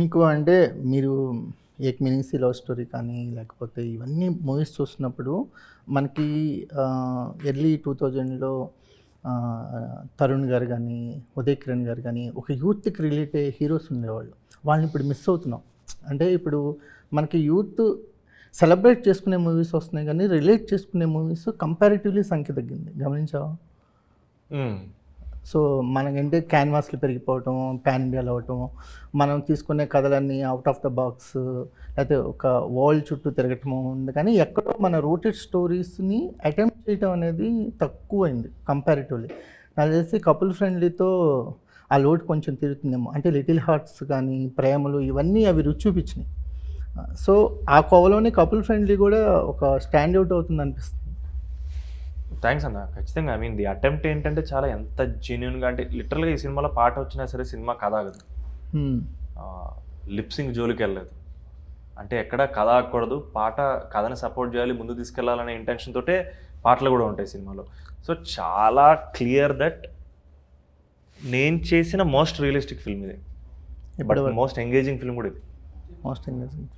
మీకు అంటే మీరు 'ఏక్ మినీ సి లవ్ స్టోరీ' కానీ, లేకపోతే ఇవన్నీ మూవీస్ చూస్తున్నప్పుడు మనకి ఎర్లీ 2000లో 'తరుణ్' గారు గానీ, 'ఉదయ్ కిరణ్' గారు గానీ, ఒక యూత్‌కి రిలేట్ అయ్యే హీరోస్ ఉండేవాళ్ళు. వాళ్ళని ఇప్పుడు మిస్ అవుతున్నాం. అంటే ఇప్పుడు మనకి యూత్ సెలబ్రేట్ చేసుకునే మూవీస్ వస్తున్నాయి గానీ, రిలేట్ చేసుకునే మూవీస్ కంపారిటివ్‌లీ సంఖ్య తగ్గింది. గమనించావా? సో, మనకంటే క్యాన్వాస్‌లు పెరిగిపోవటం, పాన్ ఇండియాలో అవ్వటం, మనం తీసుకునే కథలన్నీ ఔట్ ఆఫ్ ద బాక్స్, లేతే ఒక వరల్డ్ చుట్టూ తిరగటము ఉంది. కానీ ఎక్కడో మన రూటెడ్ స్టోరీస్‌ని అటెంప్ట్ చేయటం అనేది తక్కువైంది కంపారిటివ్‌లీ. నాకు తెలిసి కపుల్ ఫ్రెండ్లీతో ఆ లోటు కొంచెం తీరుతుందేమో. అంటే 'లిటిల్ హార్ట్స్' కానీ, 'ప్రేమలు' ఇవన్నీ అవి రుచి చూపించినాయి. సో, ఆ కోవలోనే కపుల్ ఫ్రెండ్లీ కూడా ఒక స్టాండ్ అవుట్ అవుతుందనిపిస్తుంది. థ్యాంక్స్ అన్న. ఖచ్చితంగా ఐ మీన్ ది అటెంప్ట్ ఏంటంటే చాలా ఎంత జెన్యూన్‌గా అంటే లిటరల్‌గా ఈ సినిమాలో పాట వచ్చినా సరే సినిమా కథ ఆగదు. హ్మ్. లిప్ సింక్ జోలికెళ్ళలేదు. అంటే ఎక్కడ కథ ఆగకూడదు. పాట కథని సపోర్ట్ చేయాలి, ముందుకు తీసుకెళ్లాలనే ఇంటెన్షన్ తోటే పాటలు కూడా ఉంటాయి సినిమాలో. సో చాలా క్లియర్ దట్ నేను చేసిన మోస్ట్ రియలిస్టిక్ ఫిల్మ్ ఇది. బట్ మోస్ట్ ఎంగేజింగ్ ఫిల్మ్ కూడా ఇది. Most engaging.